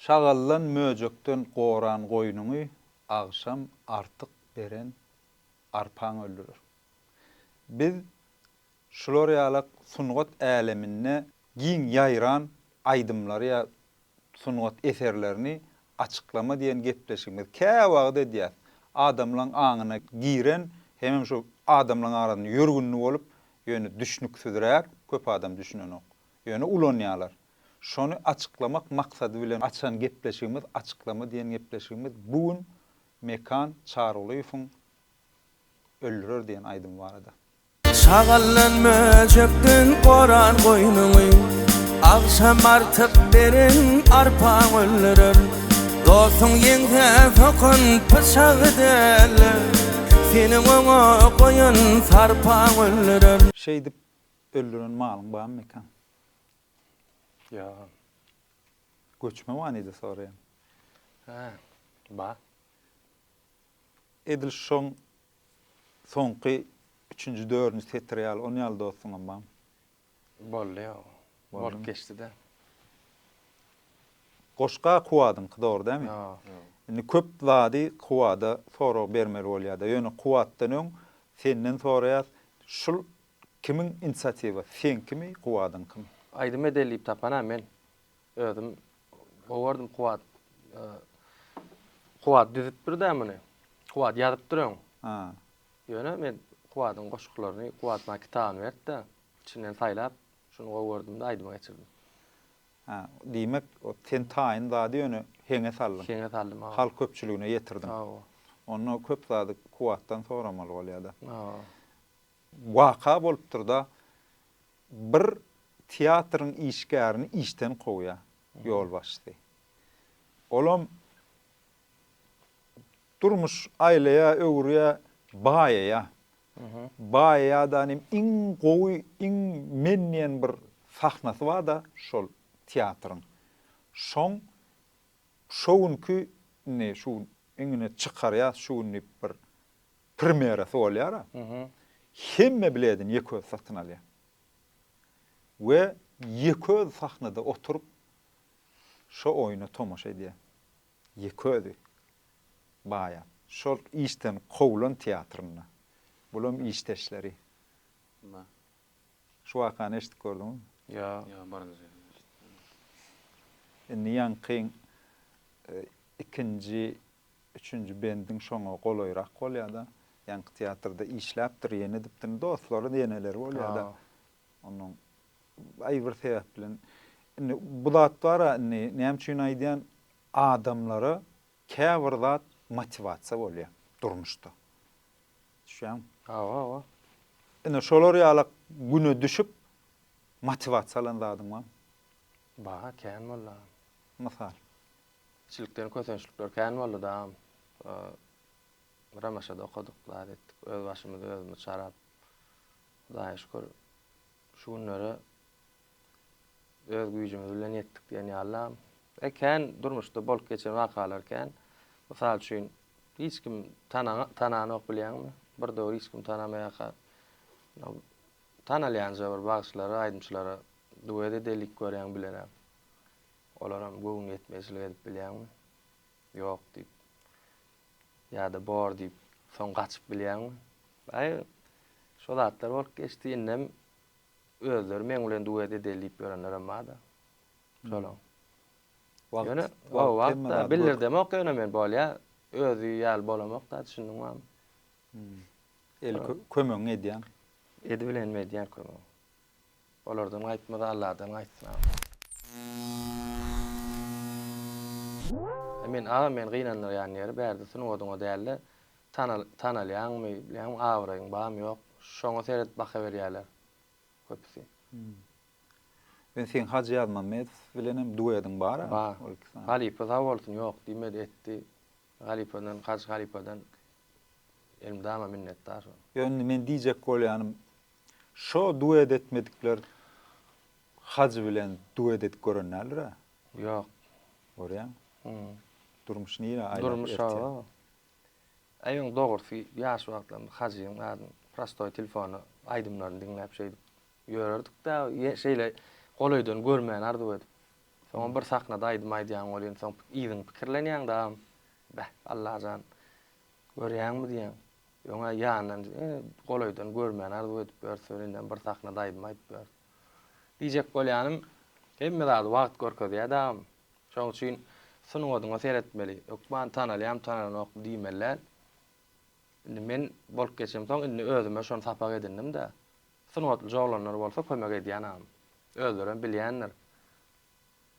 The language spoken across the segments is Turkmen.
Şagallan möjökden goran goýnuňy agşam artyk beren arpaň öldürür. Biz şular ýalyk sungat älemine giň ýaýran aýdymlary ýa sungat eserlerini açıklama diýen gepleşigimiz kä wagda diýär. Adamlaryň aňyna giren hemem şu adamlaryň arasyny ýörgünli bolup ýöne düşnüksizräk köp adam düşünenok. Ýöne ulanýarlar. Şonu açıklamak maksady bilen açan gepleşigimiz, açıklama diýen gepleşigimiz bugün Mekan Çarulýewiň öldürür diýen aýdym barada. Şagallan möjökden goran goýnuňy agşam artyk beren arpaň öldürür. Dostuň ýeňe fokun pıçagy del, seni oňa goýan sarpaň öldürür. Şey dip öldüren malyň barmy Mekan? Ya, Göçme wanydy soraýan. ha, ba. Edil şoň soňky 3-nji 4-nji setrial onu ýaly dostum bam. Bolly ya. Boldum. Bol geçti de. Goşga kuwadyň dogry dämi? Ya. Indi köp zady kuwada sorag bermeli bolýar-da. Ýöne kuwatdan öň senden soraýar, şul kimiň inisiatiwa? Sen kimi, kuwadyň kim? Aýdym edelip tapana men özüm gowardym kuwat. Kuwat düzüp birdämini. Kuwat ýazyp durýan. Ha. Ýöne men kuwadyň goşuklaryny kuwatma kitabyny berdi. İçinden saýlap şunu gowardym da aýdyma geçirdim. Ha, diýmek o sen taýyn zady ýöne heňe saldym. Şeňe saldym. Halk köpçüligine ýetirdim. Ha. Onu köp zady kuwatdan soramaly bolýar-da. Ha. Waka bolupdyr da bir teatryň işgärini işten goýa ýol başdy. Olam durmuş aileya, öwrüye, baýaya. Baýadan iň gowy, iň menniýen bir sahnasy bar da şol teatryň. Şoň şowunky ne şu eňine çykarýar, şuny bir premierasy bolýar. Hemme biledin ýeköz satyn alýar. We ýeköz sahnada oturup şo oýuna tomaşa edýär. Ýeközi baýa. Şol işten gowulan teatryna. Bulam işteşleri. Ma. Şu wakany eşitip gördüňmi? Ya. Ya barınız. Indi ýankyň ikinji, üçünji bendiň şoňa golaýrak bolýar-da. Ýanky teatrda işläpdir, ýene dipdir, dostlary diýeneler bolýar-da. Onuň aýbyr sebäp bilen indi bu zatlara näme üçin aýdýan adamlary käbir zat motivasiýa bolýar durmuşda. Şuň. Ha. Indi şolar ýalyk güne düşüp motivasiýalan zadyň bar. Ba, kän bolla. Mysal. Çilikden kösünçlükler kän boldy da. Ramaşada okuduk, zat etdik. Öz başymyzy özümiz çarap. Hudaýa şükür şu günleri öz güýjümiz bilen ýetdik diýen ýalam. Kän durmuşda bolup geçen wakalar kän. Mysal üçin hiç kim tanany ok bilýärmi? Bir döwür hiç kim tanamaýar. Tanalýanja bir bagşlara, aýdymçylara duwede delik görýän bilerem. Olaram göwün ýetmezlik edip bilýärmi? Ýok diýip. Ýa-da bor diýip soň gaçyp bilýärmi? Aý şo zatlar bolup geçdi innem özleri men bilen duwede delip ýörenler bar da. Şolam. Ýöne o wagtda bilirdim okýana men bolýa özü ýal bolamak da düşündüm. El kömeň edýän. Edi bilen medýan kömek. Olardan aýtmady Allahdan aýtsam. Men gynanlar ýany berdi sunuň oduňa dälle tanalýanmy, bilen awraýyň barmy ýok. Şoňa seret baka berýärler. Köpüsi. Ben sen Hacı Ýazmamet bilenem duýadyň bar. Halipa da bolsun ýok diýmedi etdi. Halipadan, Hacı Halipadan elmdama minnetdar. Ýöne men diýjek bolýanym şo duýat etmedikler Hacı bilen duýat edip görenler. Ýok. Görýän? Durmuş niýe aýlap Durmuş ha. Aýyň dogry ýaş wagtlarynda Hacıň adyn prostoy telefonu aýdymlaryny dinläp şeýdip ýörerdik da şeýle golaýdan görmän ardy edip Soň bir saknada aýdym bolýan soň iziň pikirlenýän da. Bäh, Allahjan görýänmi diýen. Ýöňe ýandan golaýdan görmän arzu edip bersöňden bir saknada aýdym ber. Diýjek bolýanym, hemme zat wagt görkezýär. Şoň üçin sunuwadyňa seretmeli. Ýokman tanalýam tananok diýmeler. Indi men bolup geçem soň indi özüme şonu sapak edindim de. Sunuwatly joglanlar bolsa kömek edýänam. Özlerem bilýänler.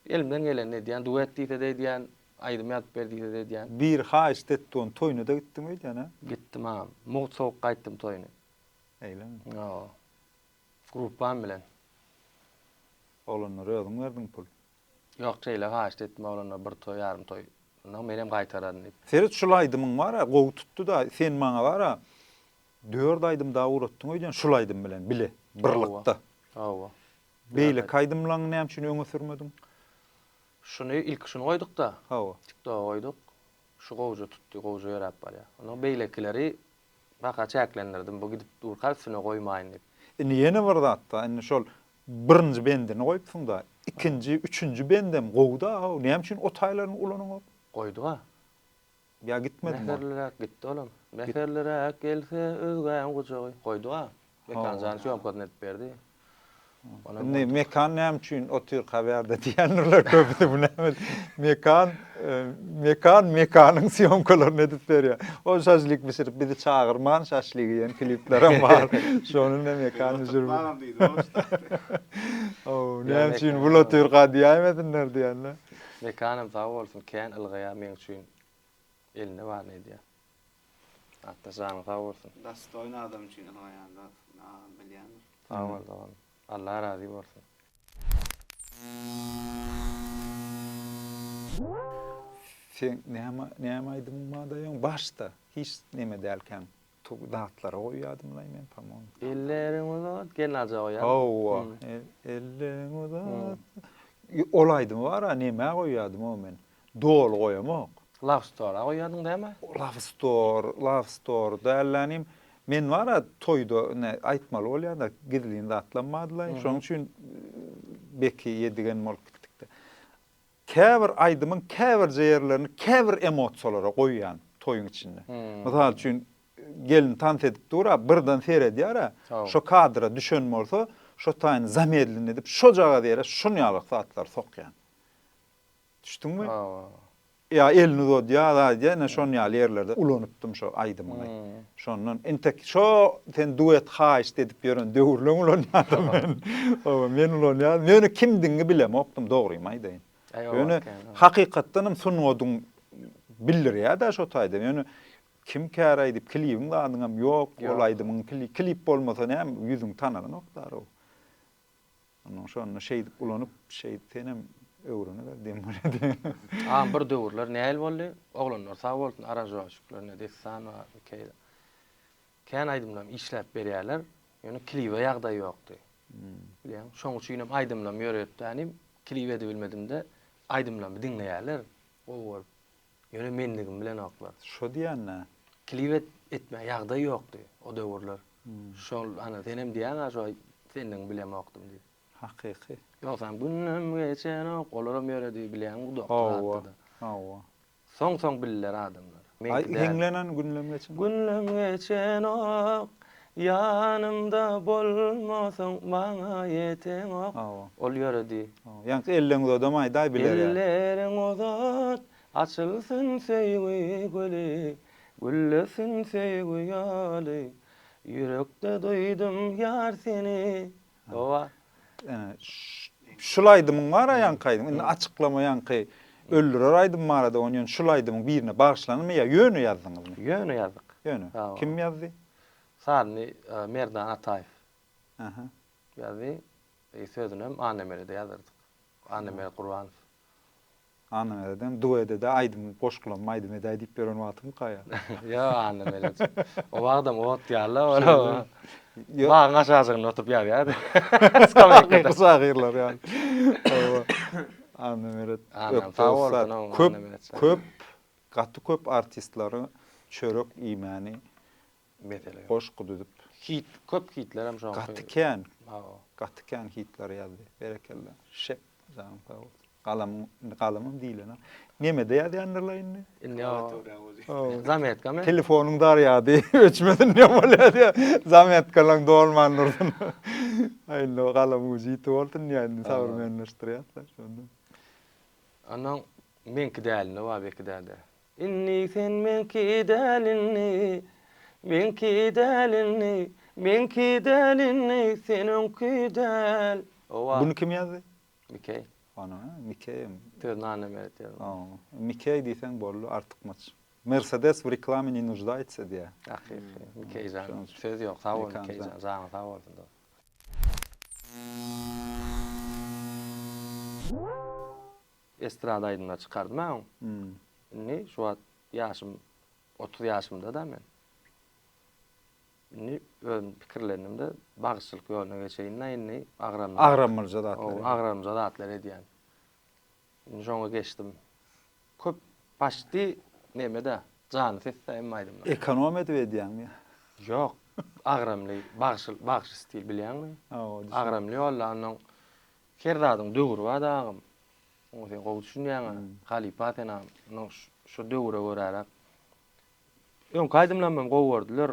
Elimden gelen edýän, duet diýse edýän, aýdym ýatyp berdiýse edýän. Bir haýyş etdiň toýuna da gitdiňmi diýen? Gittim ha. Muht soğuk gaýtdym toýuna. Eýlemi? Ýa. Grupam bilen. Olanlar özüň berdiň pul. Ýok, çeýle haýyş etdim olanlar bir toý, ýarym toý. Ondan menem gaýtaradyn diýip. Ferit şulaýdymyň bara, gowy tutdu da sen maňa bara 4 aýdym daha uratdyň öýden şulaýdym bilen bile birlikde. Hawa. Beýle kaýdymlaň näme üçin öňe sürmediň? Şunu ilk şunu koyduk da. Hawa. TikTok'a koyduk. Şu goýja tutdy, goýja ýörap barýa. Onuň beýlekileri baka çäklendirdim. Bu gidip dur kalsyna goýmaýyn diýip. Indi ýene bir zatda, indi şol birinji bendini goýupsyň da, ikinji, üçüncü bendem gowda, näme üçin o taýlaryny ulanyň? Koyduk ha. Ya gitmedi mi? Meherlerek gitti oğlum. Meherlerek gelse özgäň gujagy. Koyduk ha. Mekan jany şu amkat net berdi. Ne mekan näme üçin o tür haberde diýenler köpdi bu näme? Mekanyň syomkalaryny edip berýär. O şaşlyk biçirip bizi çağırman şaşlygy ýen kliplerim bar. Şonuň da mekan üzür. O näme üçin bu tür diýmedinler diýenler. Mekanım sağ bolsun, kän ylgyýa men üçin eline bar diýär. Hatta jany sağ bolsun. Dastoyny adam üçin ylgyýanda bilýän. Sağ bol. Allah razı bolsun. Sen näme aýdym da ýöň başda hiç näme dälken dağıtlara goýýadym men pamon. Ellerim uzat gel aja Hawa. Ellerim uzat. Olaýdym bara näme goýýadym o men. Dol goýamak. Love Store'a goýýadyň däme? Love Store dällanym. Men bara toýda aýtmaly bolýar da gidilýän atlanmadylar. Şoň üçin beki ýedigen bolup gitdik de. Käbir aýdymyň käbir jeýerlerini käbir emosiýalara goýýan toýuň içinde. Mysal üçin gelin tans edip dura birden seredýär. Şo kadra düşen bolsa, şo taýyny zamedlin edip şo jaga diýer, şunu ýalyk satlar sokýan. Düşdüňmi? Ya elini dod ya da ýene şonu ýaly ýerlerde ulanypdym şo aýdymyny. Şondan entek şo sen duet haýyş edip ýören döwürleň ulanýardym men. O men ulanýar. Meni kimdiňi bilem, opdum dogrymy aýdyn. Ýöne hakykatdanam sunuwadyň bildirýär da şo taýda. Ýöne kim kär aýdyp klibiň adyňam ýok, olaýdymyň klip bolmasa näme ýüzüň tanadan okdar o. Onuň şonu şeýdip ulanyp şeýtenem öwrüne berdim bolýar. Bir döwürler näil boldy? Oglanlar sağ bolsun, aranjörlüklerine dessan we keýle. Kän aýdymlam işläp berýärler, ýöne klibe ýagdaý ýokdy. Bilýän, şoň üçin hem aýdymlam ýöretdim, klibe de bilmedim de aýdymlam dinleýärler. O bol. Ýöne mendigim bilen oklar. Şo diýänne. Klibe etme ýagdaý ýokdy o döwürler. Şol ana senem diýän şo senden bilem okdum diýip. Hakyky. Ýoksa günnüm geçen olaram ýöredi bilýän bu doktor. Hawa. Soň bilýär adamlar. Ay heňlenen günnüm geçen. Günnüm geçen ýanymda bolmasaň maňa ýeteň ok. Ol ýöredi. Ýa-ni elleň uzadam aýda biler. Ellerin uzat açylsyn seýgi göli, güllesin seýgi ýaly. Yürekde duydum ýar seni. Owa. Şulaýdymyň bara ýankaýdym. Indi açyklama ýanky öldürer aýdym marada oňan şulaýdymyň birine bagşlanymy ýa ýöne ýazdyňyzmy? Ýöne ýazdyk. Ýöne. Kim ýazdy? Sarny Merdan Ataýew. Aha. Ýazdy. Sözünem Annemer'de ýazdyk. Annemer Gurbanow. Annemerden duede de aýdym goşgulam aýdym edip beren wagtym gaýa. Ýa Annemer. O wagtym ot ýaly ola. Baň aşagyny oturup ýaýar. Skameykda sagyrlar ýani. Annemer. Köp artistlary çörek iýmani mesele. Hoş gudup. Köp hitler hem şoň. Gatykän hitler ýazdy. Berekella. Şep zan Kalamım değil ana. Neme de ýazýandylar Inni o zamet kame. Telefonun dar ýady. Öçmedin ne bolýar? Zamet kalan dolmandyrdyn. Aýlo kalam uji toldun ýa-ni sabrmenleşdirýärler şonda. Anan menki dälini wa beki däldi. Inni sen menki dälini, menki dälini, menki dälini, senunki däl. Owa. Bunu kim ýazdy? Mikey. Ana, Mikey. Tırnağına meret yazdım. Mikey diýsen boldy artykmaç. Mercedes bu reklamı ne нуждается diýe. Ahir. Mikey can. Söz yok. Sağ ol Mikey can. Sağ ol. Estrada aydınlar çıkardım ha. Ne? Şu an yaşım 30 yaşımda da men. Ne ön pikirlerimde bağışçılık yoluna geçeyinle inni Agramyrja da atlar. Agramyrja da atlar ediyen. Şoňa geçdim. Köp başdy nemede jany sesleýim aýdym. Ekonomi edýärmi? Yok. Agramly bağış stil bilýärmi? Agramly ýollanyň kerdadyň döwri bar dagym. O sen gowy düşünýärmi? Halipa tenam şu döwre görärak. Ýön kaýdymlanmam gowy gördüler.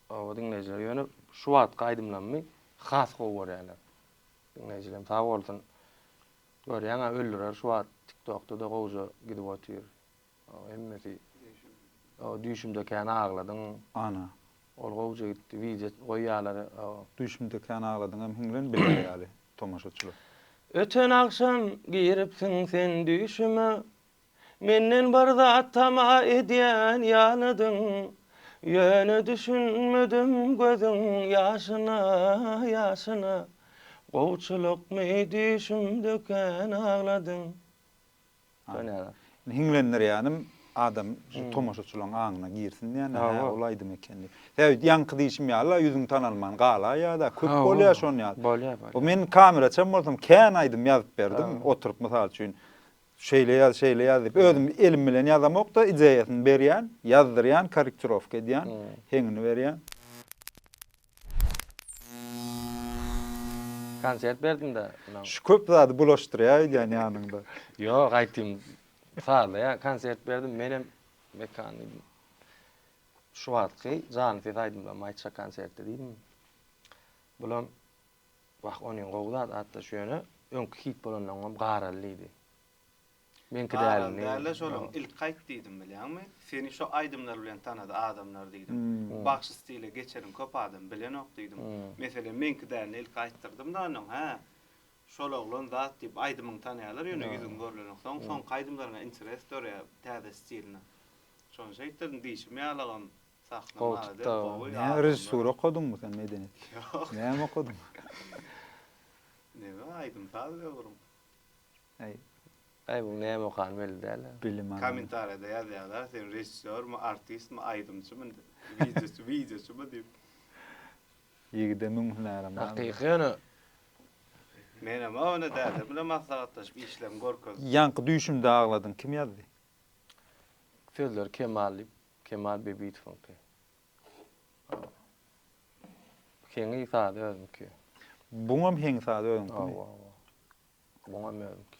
O dinleýijiler ýöne şu wagt kaýdymlanmy has gowy görýärler. Dinleýijilerim sag bolsun. Görýän öldürer şu wagt TikTok'ta da gowja gidip otyr. Hemmesi o düşümdeki ağladın. Ana. Ol gowja gitdi video goýýarlar. Düşümdeki ağladın hem hinglen bilýärli tomaşaçylar. Öten akşam giripsiň sen düşüme. Menden bir zat tama edýän ýanydyň. Ýöne düşünmedim gözüň ýaşyna, ýaşyna. Gowçuluk me düşümdeken ağladyň. Hinglenler ýanym adam tomaşaçylaryň aňyna girsin ýa-ni olaýdym eken. Täwit ýanky diýişim ýa-la ýüzüň tanalman gala ýa-da köp bolýar şon ýa. Bolýar. O men kamera çem bolsam kän aýdym ýazyp berdim. Oturup mysal üçin şeýle ýaz diýip özüm elim bilen ýazamok da ideýasyny berýän, ýazdyrýan, korrektirowka edýän, hengini berýän. Konsert berdim de. Şu köp zady bulaşdyrýar ýa-ni ýanynda. Ýok, aýtdym. Sarla ya konsert berdim menem mekany. Şu wagtky jany ses aýdym da maýça konsertde diýdim. Bulan wagt onuň gowda atda şu ýöne öňkü hit bolandan garalydy. Menki dälini. Däle şolum ilk gaýt diýdim bilýärmi? Seni şu aýdymlar bilen tanady adamlar diýdim. Bagş stile geçerim köp adam bilen ok diýdim. Mesela menki dälini ilk gaýtdyrdım da onuň şol oglan zat diýip aýdymyň tanýarlar ýöne ýüzüň görülen soň gaýdymlaryna interest görýär täze stiline. Şoň şeýtden diýişim ýalagam sahnamada. Ne rejissur okudun sen medeniyet? Yok. Ne okudun? Ne aýdym taýda gurum. Ay bu näme okan belli däl. Bilim anam. Kommentarda ýazýarlar sen rejissörmü, artistmi, aýdymçymyň? Videoçu diýip. Ýigide müň hünerim bar. Hakyky ýöne Menem ona däde bilen maslahatlaşyp işlem gorkoz. Ýanky düşümde ağladın kim ýazdy? Sözler Kemal Bebitovic. Keňi ifade özümki. Buňam heň sady özüm. Buňam özümki.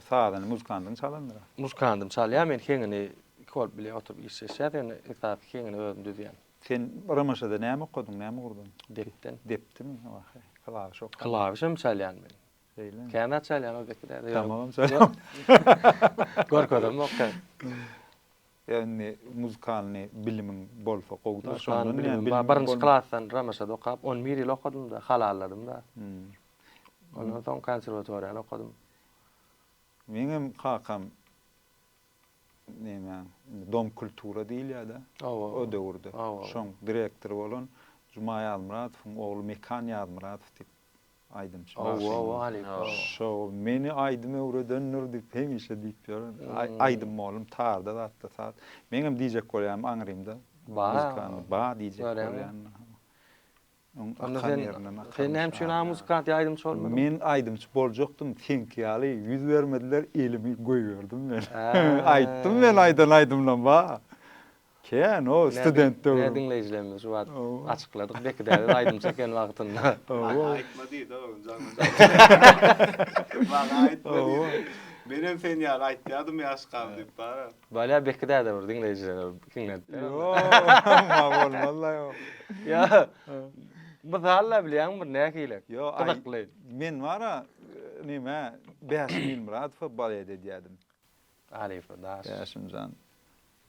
Sadan muzkandan çalandyr. Muzkandym çalýar men keňini kol bilen oturup işleşýär ýa-ni ifade keňini özüm düzýän. Sen Ramaşada näme okudun, näme gurdun? Depdimi? Klawiş okudun. Klawişem çalýan men. Beýle. Käme çalýan o bekde. Tamam çalýan. Gorkodum okka. Yani muzikalny bilimiň bolsa gowda şondan bilen birinji klassdan Ramaşada okap 11 ýyl okudum da halalladım da. Ondan soň konserwatoriýany okudum. Meňem kakam näme dom kultura diýil ýa-da. O döwürde. Şoň direktor bolan Juma Ýalmuradowyň ogly Mekan Ýalmuradow diýip aýdym. Şo meni aýdym öwreden nur diýip hemişe diýip ýörün. Aýdym bolum tarda zatda saat. Meňem diýjek bolýam aňrymda. Ba diýjek bolýan. Sen hem şuna muzikant aýdymçy bolmadym. Men aýdymçy boljakdym, senki ýaly ýüz bermediler, elimi goýýardym men. Aýtdym men aýdymlan ba. Ken o studentde. Ne dinleýijilerimiz şu wagt açykladyk. Bekde aýdymça ken wagtynda. Aýtma diýdi o. Bana aýtma diýdi. Benim sen ýaly aýtýardym ýaş galy diýip bara. Bala bekide de bir dinleýijiler dinledi. Yo, ma bolmazlar yo. Ya. Bu zalla bilýän bir näkiler. Yo, Gydykly. men wara nime 5000 murad futbol edýärdim. Alif daş. Yaşımcan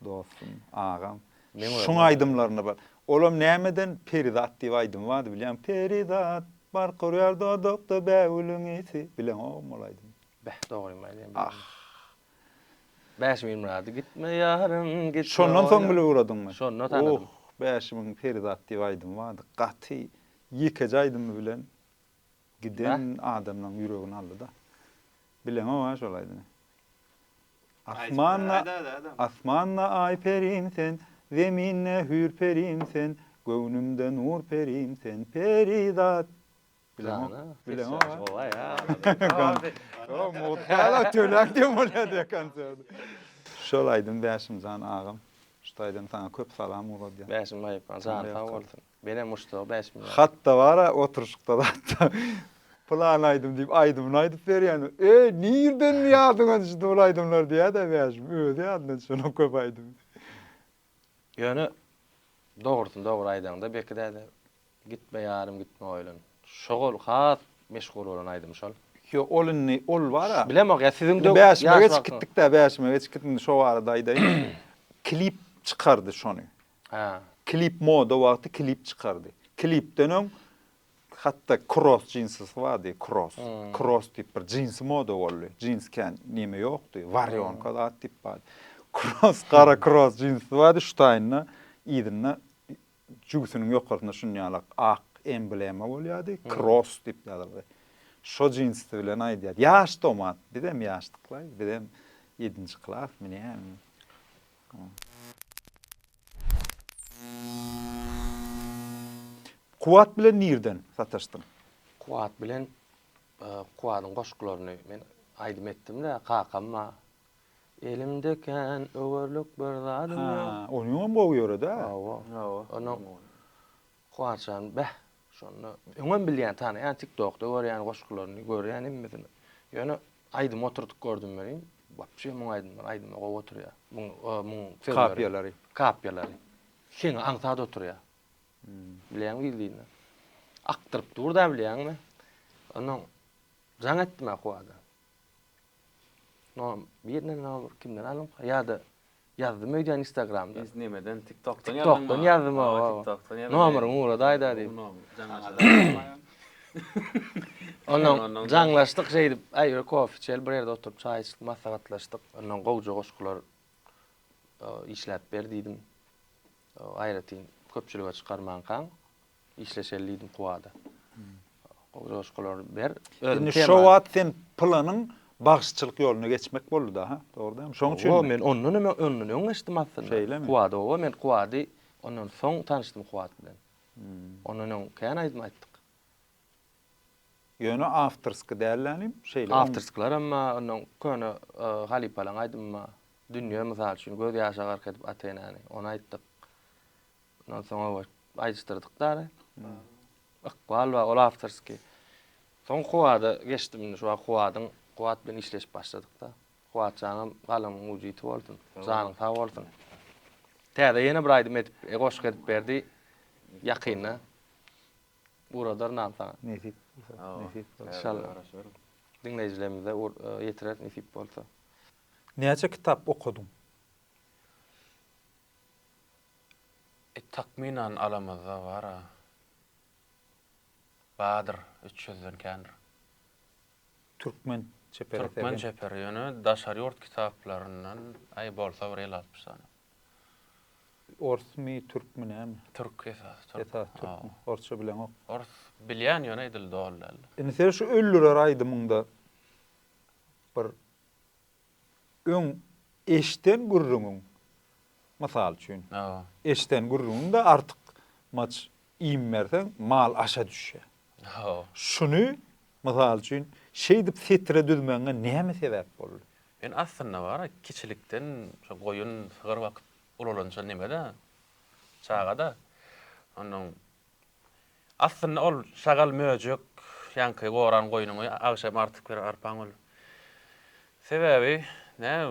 dostum, ağam. Men Şun aydımlarına bak. Olam nämeden Peridat diýip aydym vardy bilýän. Peridat bar gorýarda dokda bäwlüň isi. Bilen o molaydym. Beh, doğruyum aýdym. Ah. 5000 murady gitme yarım gitme. Şondan soň bile uradyňmy? Şondan tanıdım. 5000 Peridat diýip aydym vardy. Gaty ýekeje aydym bilen giden adamlaryň ýüregini aldy da. Bilen o şolaýdy. Asmanla ay perim sen, zeminle hür perim sen, göwnümde nur perim sen, Peridat. Bilen o. Olay ya. O muhtala tölak diýip bolýar konsert. Şolaýdym Bäşimjan agam. Şutaýdym sana köp salam uradyň. 5000 aýypan zaten bolsun. Benim muştu 5000. Hatta bara oturuşykda da hatta plan aýdym diýip aýdymyny aýdyp berýän. Nirden ýadyňa düşdi bu aýdymlar diýär de Bäşim. Özi ýadyna şonu köp aýdym. Ýöne doğrusun doğru aýdymda bekide de gitme yarım gitme oýlan. Şogul hat meşgul bolan aýdym şol. Yo olunny ol bara. Bilemok ya sizin de Bäşime geç gitdik de Bäşime geç gitdik şo arada aýdaýyn. Klip çıkardı şonu. Ha. Klip moda wagty klip çıkardı. Klipden öň hatta cross jeans vardı, cross. Cross tip bir jeans moda boldy. Jeans kan nime ýokdy. Varyon kada tip bar. Cross kara cross jeans vardı şutaýna ýedinne jugsynyň ýokarynda şunýalak ak emblema bolýardy. Cross tip ýazyldy. Şo jeans bilen aýdýar. Ýaş tomat, birem ýaşlyklar, birem 7-nji klas mene. Kuwat bilen nirden sataşdym? Kuwat bilen Kuwatyň goşklaryny men aýdym etdim de kakamma. Elimdeken öwürlük bir zadym. Ha, onu mu ýöre da? Onu Kuwatçan beh şonu öňem bilýän tany ýa TikTokda görýän goşklaryny görýän emmesin. Ýöne aýdym oturduk gördüm men. Wapşy muň aýdym o oturýar. Muň kapýalary. Şeň aňsada oturýar. Bilýän bildiňmi? Aktyryp durda bilýänmi? Onu jaň etme Kuwada. No, birine no kimden alym? Ýa-da ýazdym öýdän Instagramda. İzlemeden TikTok'tan yazdım o. TikTok'tan yazdım. Nomeryň urada aýda diýip. Ondan jaňlaşdyk şey dip, aýyr kofe içel bir ýerde oturup çay içdik, maslahatlaşdyk. Ondan gowja goşgular işläp berdiýdim. Aýratyn köpçülüge çykarman kan işleşelliýdim Kuwada. Gowja goşgular ber. Indi şo wagt sen planyň bagşçylyk ýoluna geçmek boldy da, ha? Dogruda. Şoň üçin o men onnuny öňeşdim aslında. Kuwada o men Kuwady ondan soň tanışdym Kuwat bilen. Onuň kän aýdyp ýöne afterski dällänim şeýle. Aftersklar amma onuň köne Halipalan aýdymma dünýä mysal üçin göz ýaşa gark edip atenany. Onu aýtdyk. Ondan soň aýdystyrdyk da. Aqwal ol afterski. Soň Kuwada geçdim şu Kuwat bilen işleşip başladyk da. Kuwatçanyň galyň mujity boldum. Janyň sag bolsun. Täze ýene bir aýdym edip, goşk edip berdi. Ýakyna. Buradar nam sana. Nesip. İnşallah. Dinleyijilerimize ýetirer nesip bolsa. Näçe kitap okudun? Takminan alamazda var ha. Badır 300'den kändir. Türkmen çeperi. Türkmen çeperi ýöne daşary ýurt kitaplaryndan aý bolsa bir 50-60 tane. Orsmy Türkmen hem? Türk esas. Türk. Orça bilen ok. Ors bilýän ýöne edil dollal. Indi sen şu öllüler aýdymyňda bir öň eşten gurrunun masal üçin. Eşten gurrununda artyk maç iýmersen mal aşa düşýär. Şunu masal üçin şey dip setre düzmäňe näme sebäp boldy? Ben aslında var kiçilikden şu goýun sygyr wagt ulança nimede? Çağada. Onun aslında ol şagal möjek ýanky goran goýunumy agşam artyk bir arpaň ol. Sebebi ne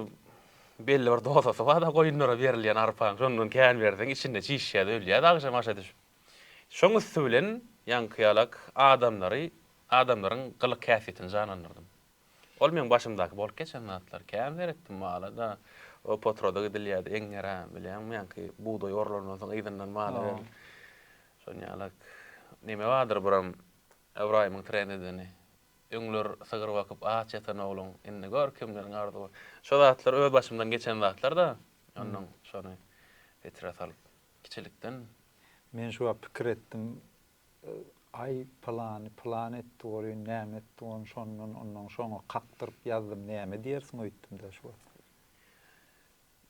belli bir dosasy var da goýunlara berilýän arpaň şondan kän berdiň içinde çişýär ölýär agşam aşa düşüp. Şoň üstülen ýankyýalak adamlaryň gylyk käfiýetini janandyrdym. Ol meň başymdaky bolup geçen natlar kän beretdim mala da o potroda gidilýärdi eňere bilýän ýanky buğday orlaryndan soň ýygynyň maly. Şoň ýalak neme wadyr buram Ibrahimyň trenedini. Öňler sygyr wakyp aç ýatan ogluň indi görkemleriň ardy. Şo zatlar öz başymdan geçen zatlar da onuň şonu getire salyp kiçilikden Men şu pikir etdim. Ay planet doğru näme doğan şondan ondan şoňa kaktyryp ýazdym näme diýersiň öýtdim de şu.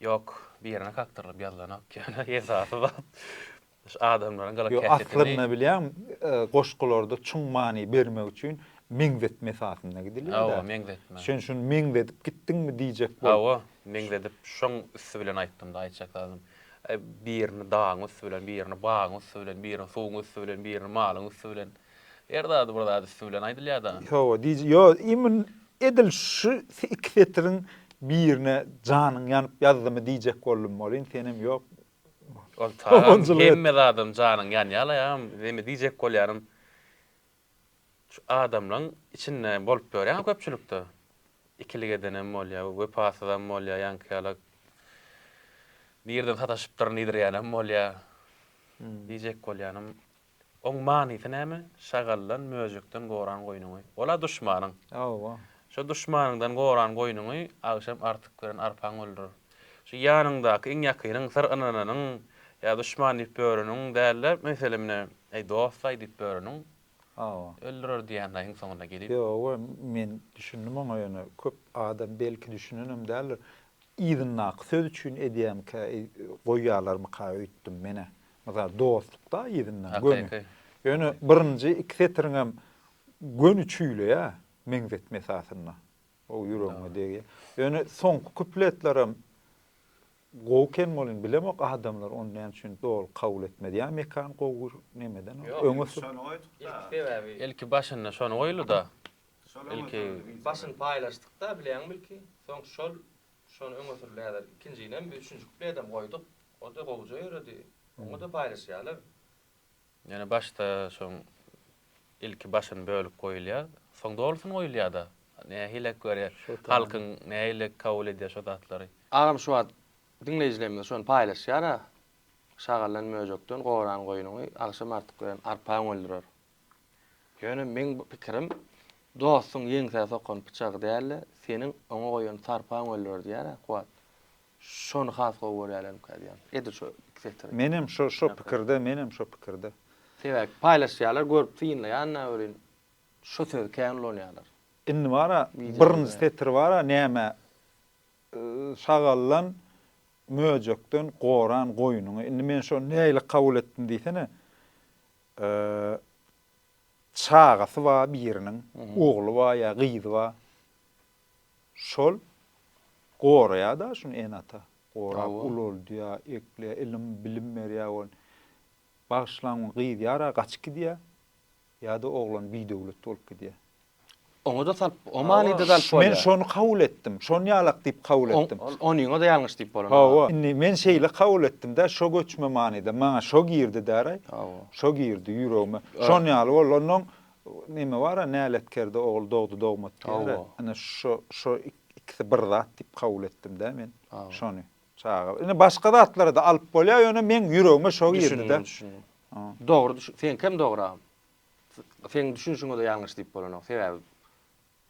yok bir ýerine kaktyryp ýazlanak ýa-da hesapy var. Şu adamlaryň gylyk Yo käfiýetini aslynda bilýän goşgularda çuň many bermek üçin meňzet mesasyna gidilýär. Awa meňzetme. Sen şunu meňzedip gitdiňmi diýjek bol. Awa meňzedip şoň üstü bilen aýtdym da aýtjak lazım. Birini dağın üstü bilen, birini bağın üstü bilen, birini suwun üstü bilen, birini malyň üstü bilen. Erdady burada üstü bilen aýdylýar da. Yo imin edil şu iki setiriň birine janyň ýanyp ýazdymy diýjek boldum bolyn senem ýok. Ol tamam, hemme adam janyň ýanýalar, neme diýjek bolýarym. Şu adamlaryň içinde bolup görýän köpçülikde. İkilik edenem bolýar, wepasadan bolýar, ýankyýalak birden sataşypdyr nidirýänem bolýar. Diýjek bolýanym. Oň manyny näme? Şagallan möjükden goran goýnuňy. Ola düşmanyň. Awa. Şu düşmanyňdan goran goýnuňy agşam artyk beren arpaň öldürür. Şu ýanyndaky iň ýakynyň sırynanyň ýa düşman diýip börüniň däller, meselemne dost diýip börüniň Awa. öldürür diýende iň soňunda gelip. Yo men düşündim oňa ýöne köp adam belki düşünenem däller. İýdinnak söz üçin edýän goýýalarmy öýtdim mene. Mesela dostlukda ýygynyň gönü. Ýöne birinji iki setiriňem gönü çüýle ýa meňzet mesasyna. O ýüregime degi. Ýöne soňky kupletlerim goýken bolyn bilemok adamlar ondan üçin dol kabul etmedi. Ýa mekan goýur nemeden öňüsü. Elki başyna şonu goýlu da. Elki Başyn paýlaşdykda bilýän bilki, soň şonu öňüsürläder. Ikinciden bir üçüncü kupledem goýdyk. O da goýja ýöredi. Onu da paýlaşýarlar. yani başta şoň ilki başyn bölüp goýulýar, soň dolsun goýulýar da. Ne hilek görýär, halkyň ne hilek kabul edýär şo datlary. Agam şu wagt dinleýijilerimiz şonu paýlaşýar ha. Şagallan möjükden goran goýunyňy agşam artyk beren arpaň öldürür. Ýöne men pikirim dostuň ýeňse sokon pyçagy dälle, seniň oňa goýan sarpaň öldürür diýär ha. Şonu has goýarlar kadiýan. Edir şu sektor. Menem şu pikirde. Sebäp paýlaşýarlar, görüp fiýinleýär, ölen şu söz kän bolýarlar. Indi wara birinji setir wara näme şagallan möjükden goran goýunyňy. Indi men şo näle kabul etdim diýsene. Çagasy wa biriniň ogly wa ýa gyzy wa şol goraya da şunu enata. Gora uloldy ýa ekle ilim bilim berýär ol. Başlaňy gyzy ýara gaçyk diýär. Ýa-da oglan biýdöwlet bolup gidýär. Oňa da sal, o manyda da bolýar. Men şonu kabul etdim. Şonu ýalak diýip kabul etdim. Onyňa da ýalňyş diýip bolan. Hawa. Indi men şeýle kabul etdim da şo göçme manyda. Maňa şo girdi däray. Hawa. Şo girdi ýüregime. Şonu ýaly bolanyň neme wara näletkerde ogul dogdy dogmat diýär. Ana şo ikisi bir zat diýip kabul etdim da men. Şonu. Çaga. Indi başga zatlara da alyp bolýar, ýöne men ýüregime şo girdi da. Dogry, sen kim dogry? Sen düşünşiňe de ýalňyş diýip bolan. Sebäbi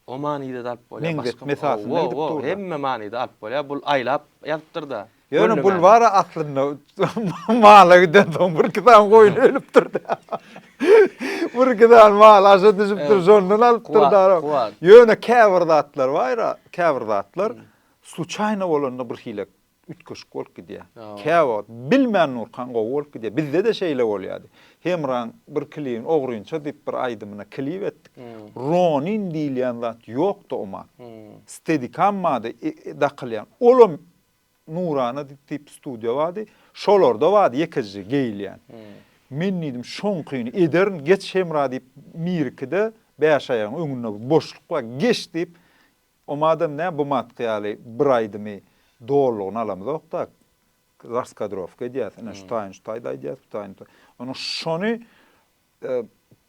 o manyda da alyp bolýar. Meňzet mesasyna gidip durdy. Hemme manyda alyp bolýar. Bul aýlap ýapdyr da. Ýöne bul wara aslynda malagydan soň bir kizam goýun ölüp durdy. Bir kizam mal aşa düşüp dur, jondan alyp durdy. Ýöne käbir zatlar wara, käbir zatlar sluçayna bolanda bir hilek ütköşük bolup gidýär. Käbir bilmän urkan bolup gidýär. Bizde de şeýle bolýardy. Hemran bir kliň ogrunça diýip bir aýdymyna klip etdik. Ronin diýilýän zat ýokdy oma. Steadicam-da dakylýan. Olum Nurana diýip studio wady. Şolarda wady ýekiji geýilýän. Men diýdim şoňkyny ederin geç Hemra diýip Mirkide beýaşaýan öňünde boşluk bar. Geç diýip O madem ne bu materiali bir aydymy doğruluğunu alamazok da raskadrovka edýär. Ştaýn edýär, ştaýn. Onu şonu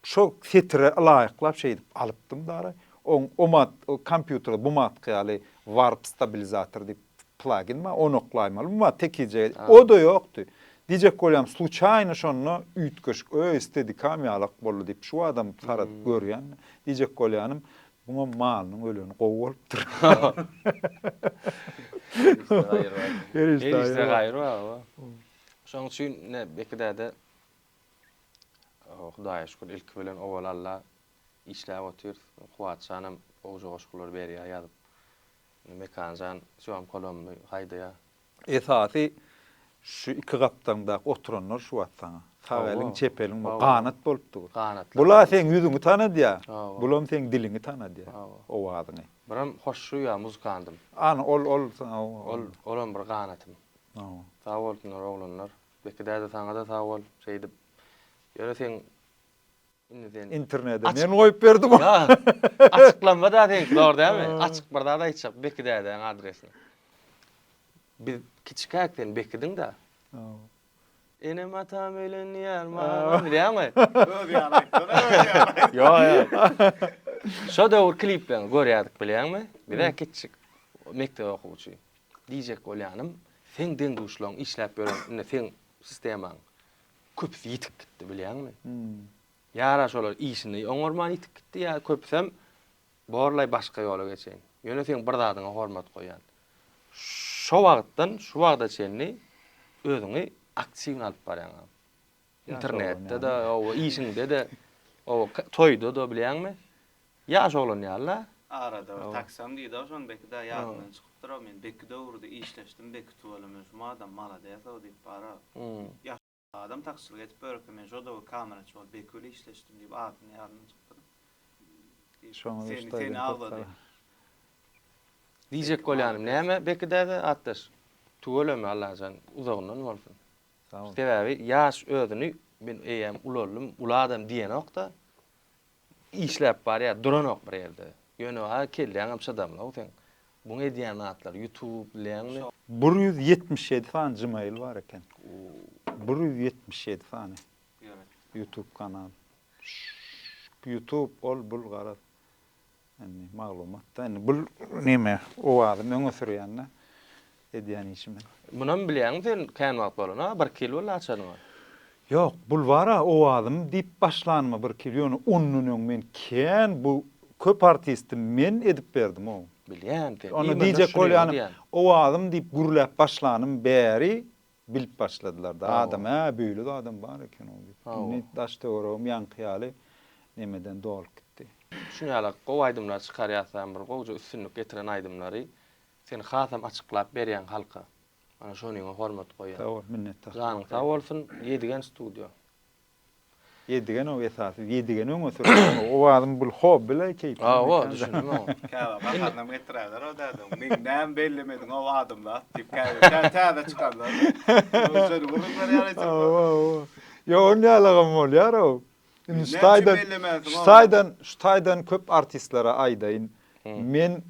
şo fitre laýyklap şey edip alypdym dara. O kompýuter bu materiali warp stabilizator dip plugin ma onu oklaýmaly. Bu tekice o da ýokdy. Diyecek kolyam sluçayna şonu ütköş istedi kamyalyk boldy dip şu adam tarat görýän. Diyecek kolyanım buna malyň öleni gowulypdyr. Erişde gaýry bar. Şoň üçin ne bekdäde Hudaýa şükür ilk bilen owalalla işläp otyr. Kuwatçanam oňa goşgular berýär ýazyp. Mekanjan şoňam kolumly haýdaýa. Esasy şu iki gaptanda oturanlar şu atsaňa. Sağelin çepelin qanat bolupdy. Qanat. Bula sen ýüzüňi tanadýa. Aa. Bulam sen dilini tanadýa. O wadyny. Biram hoşşu ýa muzykandym. An ol Olam bir qanatym. Sağ bolsunlar oglanlar. Bekdäde saňa da sağ bol. Şeýdip ýöre sen internetde men goýup berdim. Ya açıklanma da denk doğru değil mi? Açık bir daha da hiç Bekidäde adresini. Bir kiçikakten bekidin da. Enem atam ölen ýarma biliyor musun? Yo. Şo da klip bilen görýärdik biliyor musun? Bir de kiçik mektep okuwçy. Diyecek bolýanym, sen deň duşlaň işläp berýän sen sistemaň köp ýitip gitdi biliyor musun? Yara şolar işini oňorman ýitip gitdi ýa köpsem borlay başga ýola geçen. Ýöne sen bir zadyňa hormat goýan. Şo wagtdan şu wagda çenni özüňi aktiw alyp barýan. İnternetde de o işinde de o toyda da bilýärmi? Ýaş oglan ýaly. Arada taksam diýdi o şon bekde ýagdan çykypdyr men bekde urdy işleşdim bekde tuvalym şu adam malades o diýip bara. Ýaş adam taksyr etip berke men joda kamera çol bekde işleşdim diýip atyny ýagdan çykypdyr. Seni awlady. Diyecek bolýanym näme bekde atdyr. Tuvalym Allahjan uzagyndan bolsun. Sebebi ýaş özüni men eýem ulalım, uladam diýen okda işläp barýar, duranok bir ýerde. Ýöne ha kelýän amşadamlar o sen. Buňa edýän atlar YouTube bilen 177 fan Gmail var eken. 177 fan. YouTube kanal. YouTube ol bul garat. Yani maglumat. Yani bul nime o wagty öňe sürýänler edýän işimi. Bunam bilýän sen kän wagt bolana 1 kilo açany var. Yok, bulvara o adım dip başlanma bir kilyonu onunun men ken bu köp artistim men edip berdim o. Bilýän. Onu diyecek bolýanym o adım dip gurulap başlanım bäri bilip başladılar da adam böyle de adam bar eken o. Ne daşta orum ýankyýaly nemeden dolup gitdi. Şuňalak gow aýdymlar çykarýarsam bir gowja üstünlük getiren aýdymlary sen hasam açyklap berýän halka. Ana şonuňa hormat goýýar. Tawar minnettar. Zanyň sag bolsun, ýedigen studio. Ýedigen o esasy, ýedigen öňe sürýän o adam bul hobbyla keyip. O düşündim o. Kaba bakanam getirerler o da. Men näme bellemedin o adamlar tip kaba. Täze çykarlar. Şöyle gurullar ýaryjak. Yo ne alagam bolýar o. Ştaýdan köp artistlere aýdaýyn. Men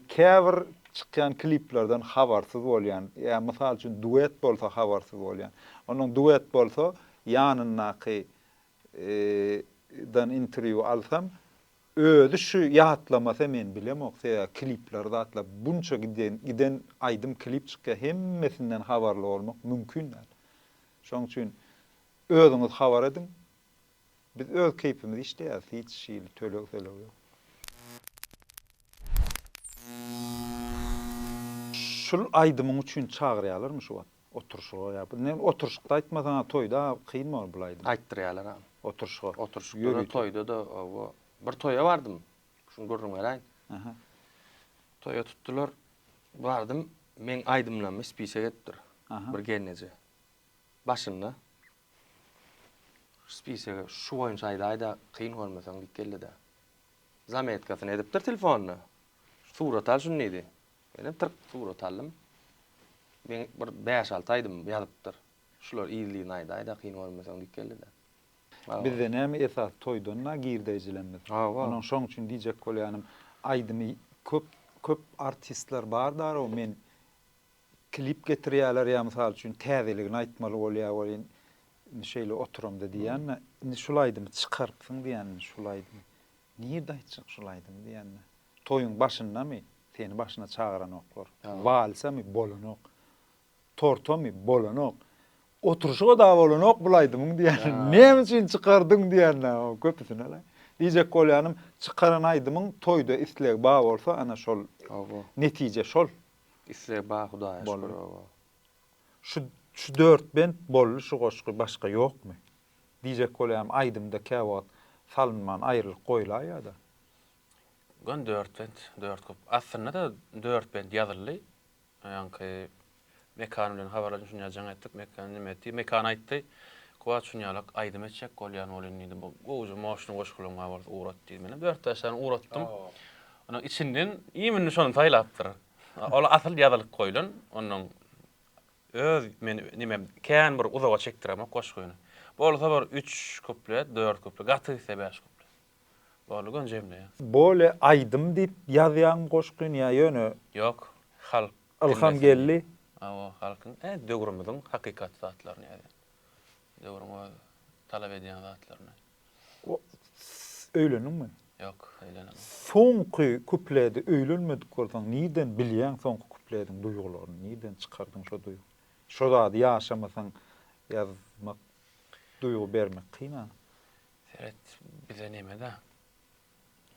käbir çykýan kliplerden habarsyz bolýan. Ya mysal üçin duet bolsa habarsyz bolýan. Onuň duet bolsa ýanynaky dan interview alsam özü şu ýatlamasa men bilemok. Kliplerde atlap bunça giden aýdym klip çykýar hemmesinden habarly bolmak mümkin. Şoň üçin özüňiz habar edin. Biz öz keyfimiz işleýär, hiç şeýle tölek ýok. Şul aýdymyň üçin çagyrýarlarmy şu wagt? Oturşyga ýa-da ne oturşykda aýtmasaňa toýda kyn bol bulaydy. Aýtdyrýarlar ha. Oturşyga. Oturşykda toýda da bir toýa bardym. Şunu görürüm gelaýyn. Toýa tutdular. Bardym, men aýdymlanma spise getdir. Bir gelneje. Başynda spisege şu boýunça aýda kyn bolmasaň dik geldi. Zametkasyny edipdir telefonyny. Surat al şunu idi. Benim Türk surat aldım. Ben bir 5-6 aýdym ýazypdyr. Şular iyiliğini aýda kyn bolmasaň dik geldi. Bizde näme esas toýdanna girdi ejilenmez. Onuň şoň üçin diýjek bolýanym aýdymy köp köp artistler bar dar o men klip getirýärler ya mysal üçin täzeligini aýtmaly bolýar bolýan şeýle oturamda diýän şulaydım çykarpsyň diýän şulaydım. Nirde aýtjak şulaydım diýän. Toyun başynda seni başına çağıran oklar. Valsa mı bolanok. Torto mu bolanok. Oturuşa da bolanok bulaydım diýän. Ne üçin çykardyň diýän o köpüsüne ala. Diýjek bolýanym çykaran aýdymyň toyda isleg ba bolsa ana şol netije şol. İsle ba Hudaýa şükür. Şu 4 bent bolly şu goşky başga ýokmy? Diýjek bolýam aýdymda käwat salman aýrylyp goýlar ýa-da. Gon 4 köp. Aslında da 4 bent ýazyldy. Ýa-ni mekan bilen habarlaryň şunu ýajan etdik. Mekan nime etdi? Mekan aýtdy. Kuwat şunýalak aýdym etjek bolýan bolýan bu. Gowy maşyny goşkulama bar urat diýdi. Men 4 taşdan uratdym. Onuň içinden iýmini şonu taýlapdyr. Ola asl ýazylyk goýulan. Onuň öz men nimem kän bir uzaga çekdirem goşkuny. Bolsa bir 3 kuplet, 4 kuplet, gatyrsa 5 kuplet. Bolýan jemle. Bole aýdym diýip ýazýan goşkyn ýa ýöne Yok, halk ilham geldi. O halkyň döwrümüziň hakykat zatlaryny ýa-da. Döwrüm o talap edýän zatlaryny. Öýlenimi? Yok, öýlenem. Soňky kuplede öýlenmedik bolsaň, niden bilýän soňky kuplediň duýgularyny, niden çykardyň şo duýgu? Şo zady ýaşamasaň ýazmak, duýgu bermek kynã. Seret bize nimede?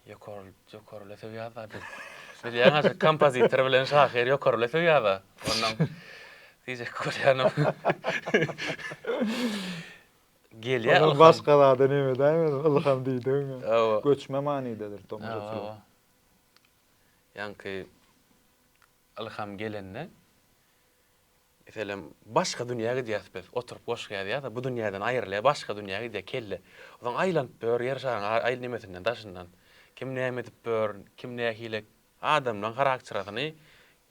Yokorly seviyada biz. Bilýän kompozitor bilen şahyr yokorly seviyada. Ondan diýjek bolýanym. Gelýär. Başga zady nime diýmedi? Ilham diýdiň. Awa. Göçme manydydyr tom. Ýa-ni ilham gelende Eselem başga dünýäge diýäsbez, oturup boşga ýa-da bu dünýäden aýrylýar, başga dünýäge diýe kelle. Odan aýlanyp bör ýerşaň aýl nimesinden daşyndan. Kim näme edip bör, kim näme hilek adamlaň karakteryny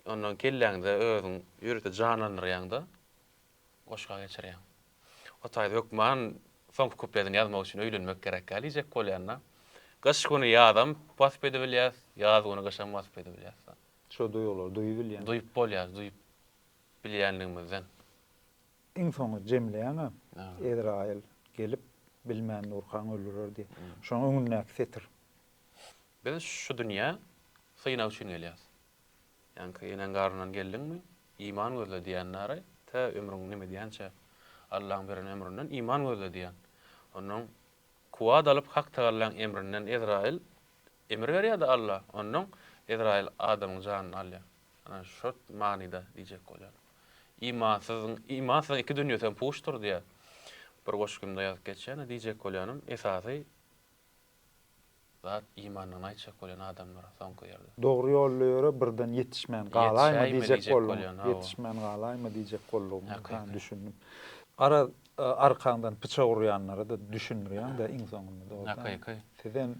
onuň kelläňde özüň ýürüte janlanýarýanda boşga geçirýär. O taýda ökman soňky kupletini ýazmak üçin öýlenmek gerek diýjek bolýanna. Gaşgyny ýazam, pasp edip bilýär, ýazgyny gaşam pasp edip bilýär. Şo duýgular, duýup bilýän. Duýup bolýar, duýup bilýänligimizden. Iň soňy jemleýäňa Ezrail gelip bilmän Nurhan öldürer diýe. Şoň öňüne setir. Biz şu dünýä synaw üçin gelýäs. Ýani ýenen garyndan geldiňmi? Iman gözle diýenler ta ömrüň nime diýençe Allahyň beren ömründen iman gözle diýen. Onuň kuwat alyp hak tagallaň emrinden Ezrail emir berýärdi Allah. Onuň Ezrail adamyň janyny alýar. Ana şo manyda diýjek bolýar. İmansız iki dünýäden puştur diýär. Bir goşgymda ýazyp geçýän diýjek bolýanym esasy zat imandan aýtjak bolan adamlar soňky ýerde. Dogry ýolda ýöre birden ýetişmän galaýmy diýjek bolýan. Ýetişmän Ýetişmän galaýmy diýjek bolýan düşündim. Ara arkandan pyça urýanlara da düşünýär da iň soňunda da. Hakyky. Sizden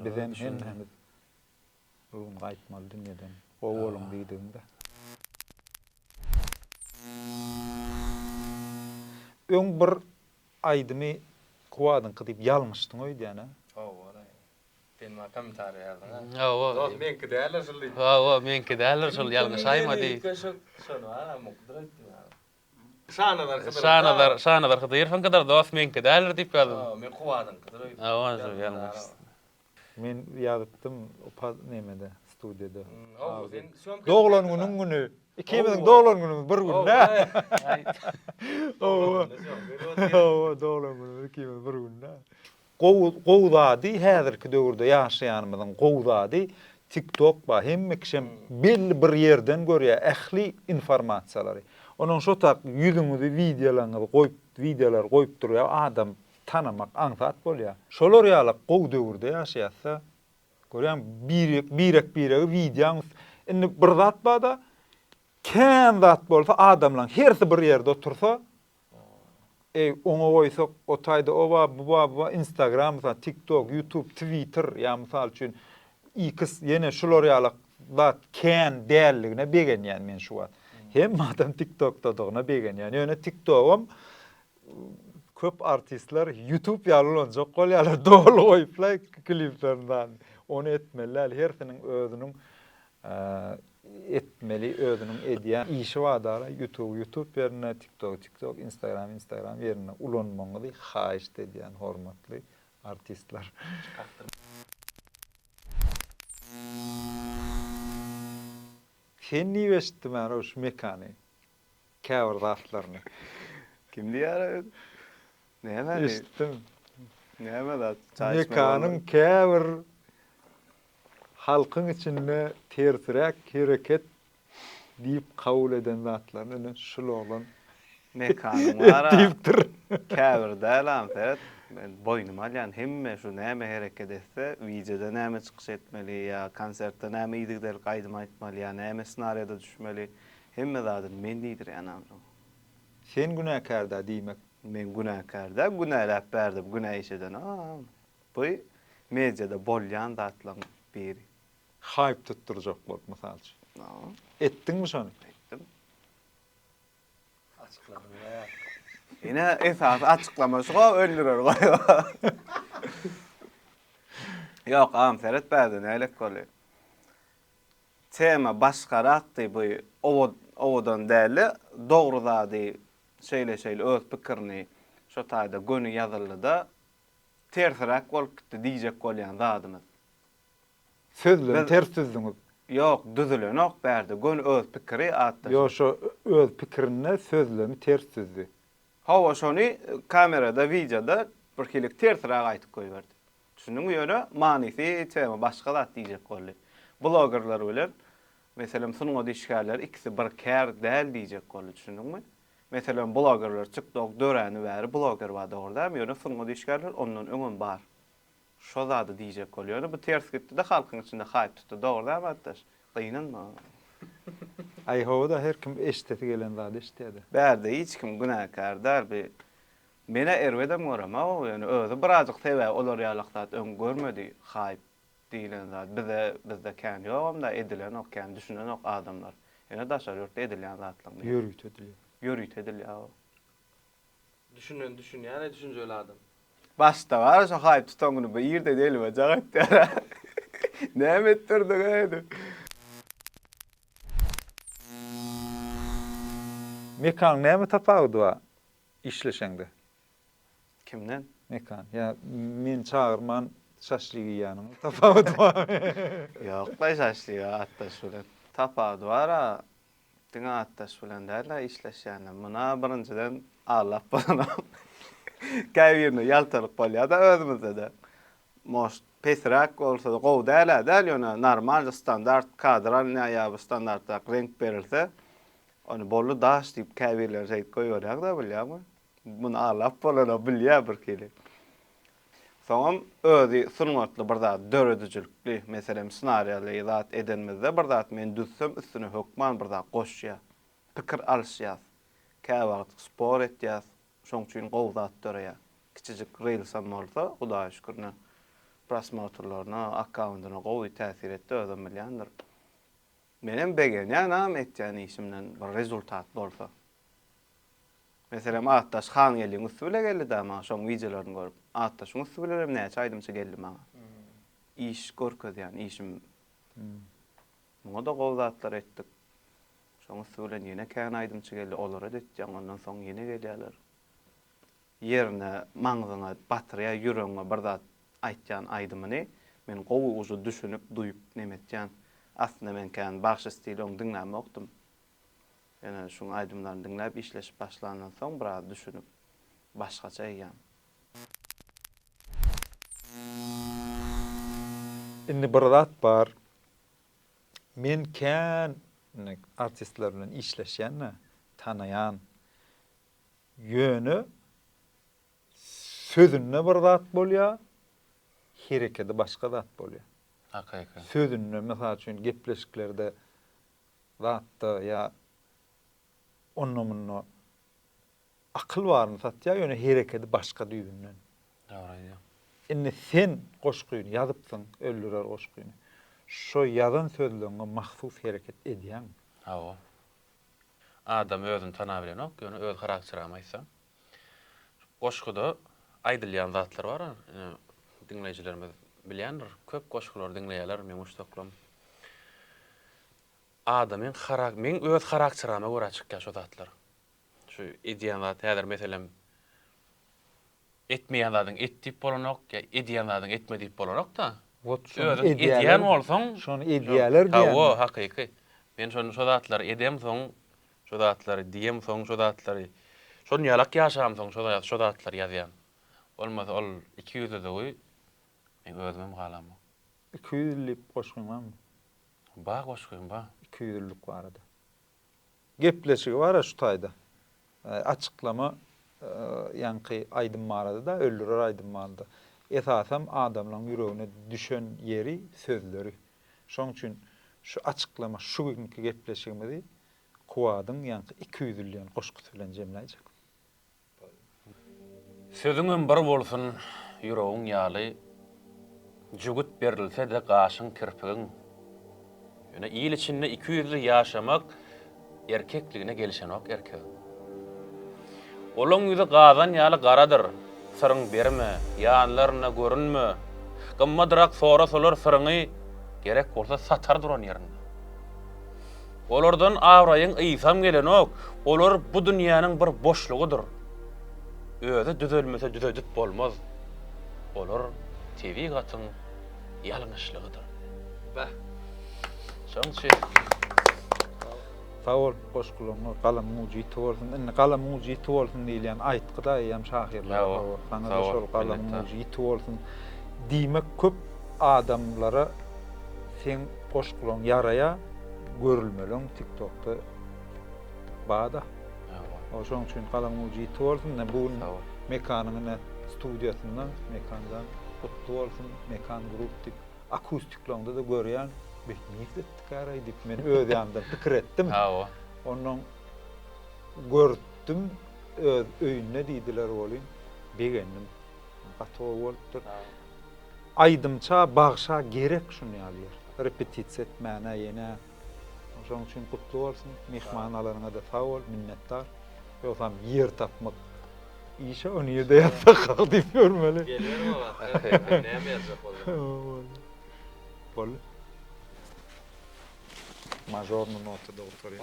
bizen hem ruhum gaýtmaly dünýeden. O bolun diýdiňde. Öň bir aýdymy kuwadyň gydyp ýalmışdyň öýdýäne. Sen matam tarýardyň. Awa. Menki däler şol. Awa, menki däler şol ýalňyş aýmady. Şonu ara mukdrat. Şanadar hydyr fan kadar dost menki däler diýip ýazdym. Men kuwadyň gydyr. Awa, şol ýalňyş. Men ýazypdym o nemede studiýada. Sen Doglan günü. İkimiziň doglan günümiz bir gün da. Owa, doglan günü ikimiz bir gün da. Gowzady häzirki döwürde ýaşaýanymyzyň gowzady TikTok ba hemme kişem belli bir ýerden görýär ähli informasiýalary. Onuň şo tak ýüzüňizi videolar goýup durýar, adam tanamak, aňsat bolýar. Şolar ýalyk gow döwürde ýaşaýatsa, görýän birek videoňyz indi bir zat bada kän zat bolsa adamlaň hersi bir ýerde otursa ona goýsak, o taýda bu Instagram, TikTok, YouTube, Twitter, ýa mysal üçin X ýene şular ýalyk zat kän dälligine begenýän men şu wagt. Hem adam TikTok'da dogna begenýän. Ýöne TikTok'um köp artistler YouTube ýalylan jok bolýarlar, dolu goýuplar kliplerden. Onu etmeler, hersiniň özüniň etmeli özünün edýän işi wada YouTube ýerine, TikTok, Instagram ýerine ulanmagy haýyş edýän hormatly artistler. Sen niye eşitdim yani o şu mekani? Käbir zatlaryny. Kim diýär? Näme? Eşitdim. Näme da? Mekanyň käbir halkyň içinde tersirek hereket diýip kabul eden zatlaryny şul bolan Mekanyň wara. diýipdir. Käbir dälam Ferhat. Ben boynuma alýan hemme şu näme hereket etse, wideoda näme çykyş etmeli ya konsertde näme ýygydyr gaýdym aýtmaly ya näme senarioda düşmeli. Hemme zadyny men diýdir ýa-ni. Sen günäkärda diýmek. Men günäkärda günälap berdim, günä işeden. Bu mediada bolýan zatlaryň biri. Hype tutturjak bolup mysal üçin. Etdiňmi şonu? Etdim. Açıkladım ya. Yine esas açıklaması o öldürür goýu. Yok Ferhat berdi nälik bolýar. Tema başgarakdy bu owodan däli dogry zady şeýle öz pikirini şo taýda gönü ýazyldy tersirek bolup gitdi diýjek bolýan zadymyz. Sözleri ters düzdüňiz. Yok, düzülen ok berdi. Gönü öz pikiri atdy. Yo şo öz pikirine sözlerini ters düzdü. Hawa şonu kamerada, videoda bir kilik tersirek aýtyp goýberdi. Şunun ýöne manysy tema başga zat diýjek boldy. Bloggerlar bilen meselem sunuňa düşkärler ikisi bir kär däl diýjek boldy, düşündiňmi? Meselem bloggerlar TikTok döräni bäri blogger wada orda, ýöne sunuňa düşkärler ondan öňün bar. Şo zady diýjek bolýar. Bu ters gitdi de halkyň içinde haýp tutdy. Dogry batdaş. Gynanma. Ay howada her kim eşiteti gelen zady eşitedi. Bärde hiç kim günäkär däl. Mene erwedem görama, ýani özü birazjyk sebä olar ýalykda öň görmedi, haýp diýilen zat. Bizde kän ýogam da edilen ok, kän düşünen ok adamlar. Ýene daşar ýurtda edilen zatlar. Ýörüýt edilýär. Ýörüýt edilýär. Düşün yani düşünjeli adam. Başta var, şu haýp tutangyny bu ýerde deli we jagatdyr. Näme etdirdi gaýdy? Mekan näme tapawdy işleşeňde? Kimden? Mekan. Ya men çağırman şaşlygy ýanyň tapawdy. Ýok, da şaşly attaş bilen. Tapawdy wara. Diňe attaş bilen däl işleşýän. Muna birinjiden Allah bolan. Käbirni ýaltalyk bolýar da özümizde de. Most pesrak bolsa da gow däl ýöne normal standart kadran ýa standartda renk berilse, onu bollu daş diýip käbirler şeýit goýýar da bilýärmi? Bunu Allah bolan bilýär bir kili. Soňam özü sunuňatly bir zat döredijikli, meselem senarioly zat edenmizde bir zat men düşsem üstüne hökman bir zat goşýar. Pikir alşýar. Käbir spor etýär. Şoň üçin gow zat döreýär. Kiçijik reelsam bolsa, Hudaýa şükürne prosmotorlaryna, akkauntyna gowy täsir etdi, özüm bilýändir. Menem begenýänam etýän işimden bir rezultat bolsa. Meselem attaş han gelýän üstüne geldi da ma şoň videolaryny görüp, attaş üstüne näçe aýdymça geldi maňa. İş görkezýän işim. Muňa da gow zatlar etdik. Şoň üstüne ýene kän aýdymça geldi, olara etýän, ondan soň ýene gelýärler. Yerine maňzyna batyrýa ýüregiňe bir zat aýtýan aýdymyny men gowy uzu düşünüp duýup nemetýän. Aslında men kän bagş stilin diňlämokdym. Ýani şu aýdymlaryny diňläp işleşip başlandan soň biraz düşünüp başgaça ýan. Indi bir zat bar. Men kän artistler bilen işleşýän, tanaýan ýönü sözünne bir zat bolýar, hereketi başga zat bolýar. Hakika. Sözünne mesal üçin gepleşiklerde zatda ýa onnomunu akıl barny satýar, ýöne hereketi başga düýünden. Dogry. Indi sen goşguýny ýazypsyň, öldürer goşguýny. Şo ýazan sözlerine mahsus hereket edýän. Hawa. Adam özüni tana bilen ok, ýöne öz karakterine aýsa. Goşguda aýdylýan zatlar bar. Dinleýijilerimiz bilýändir. Köp goşgular dinleýärler, men muştaklam. adamın men öz karakterime göre çıkýan şu zatlar. Şu ideýanlar täzer meselem etmeýänlerden etdip bolanok, edýänlerden etmedip bolanok da. Özüň edýän bolsaň, şonu ideýalar diýen. diýen. Hakyky. Men şonu şu zatlar edem soň, şu zatlary diýem soň, şu zatlary şonu ýalak ýaşam soň, şu zatlar ýazýan. Olmasa ol 200 de men özümem galamam. 200'lik goşgunam. Ba goşgyn ba. 200'lük var da. Gepleşigi var şu taýda. Açıklama yankı aydın mağarada da öldürür aydın mağarada. Esasam adamların yüreğine düşen yeri sözleri. Şoň üçin şu açıklama şu günkü gepleşigimizi kuwadın yankı 200'lüğün goşgusy bilen jemläjek. Sözüňem bir bolsun, yüreğiň ýaly. Jugut berilse de gaşyň kirpigiň. Ýöne ýyl içinde 200 ýyl ýaşamak erkekligine gelişenok erkek. Olaň ýüzi gazan ýaly garadyr. Syryň berme, ýanlaryna görünme. Gymmadyrak sora solar syryňy gerek bolsa satar duran ýerinde. Olardan awraýyň ysam gelenok, olar bu dünýäniň bir boşlugydyr. Özi düzelmese düzeldip bolmaz. Olar tebigatyň ýalňyşlygydyr. Bah. Şoňçy Sağol goşgulunu galam mucit bolsun. Indi galam mucit bolsun diýilen aýtgyda ýam şahirler. Sana da şol galam mucit bolsun. Diýmek köp adamlara sen goşgulun ýaraya görülmeliň TikTok'ta bada. O şoň üçin galam mucit bolsun. Bu mekanyny studiýasyndan, mekandan kutlu bolsun. Mekan grup tip akustiklerinde de görýän Bekmiyetlik garay dip men öz ýanymda pikir etdim. Onuň gördüm, öýüne diýdiler bolyn. Begendim. Gato bolupdyr. Aydymça bagşa gerek şunu ýalýar. Repetisiýa etmäne ýene. Şoň üçin kutlu bolsun. Mehmanalaryňa da sag bol, minnetdar. Ýoksam ýer tapmak işe onu ýerde ýatsak diýip görmeli. Gelýärmi baba? Näme ýazak bolýar? Bol. Мажорну ноту да утворим.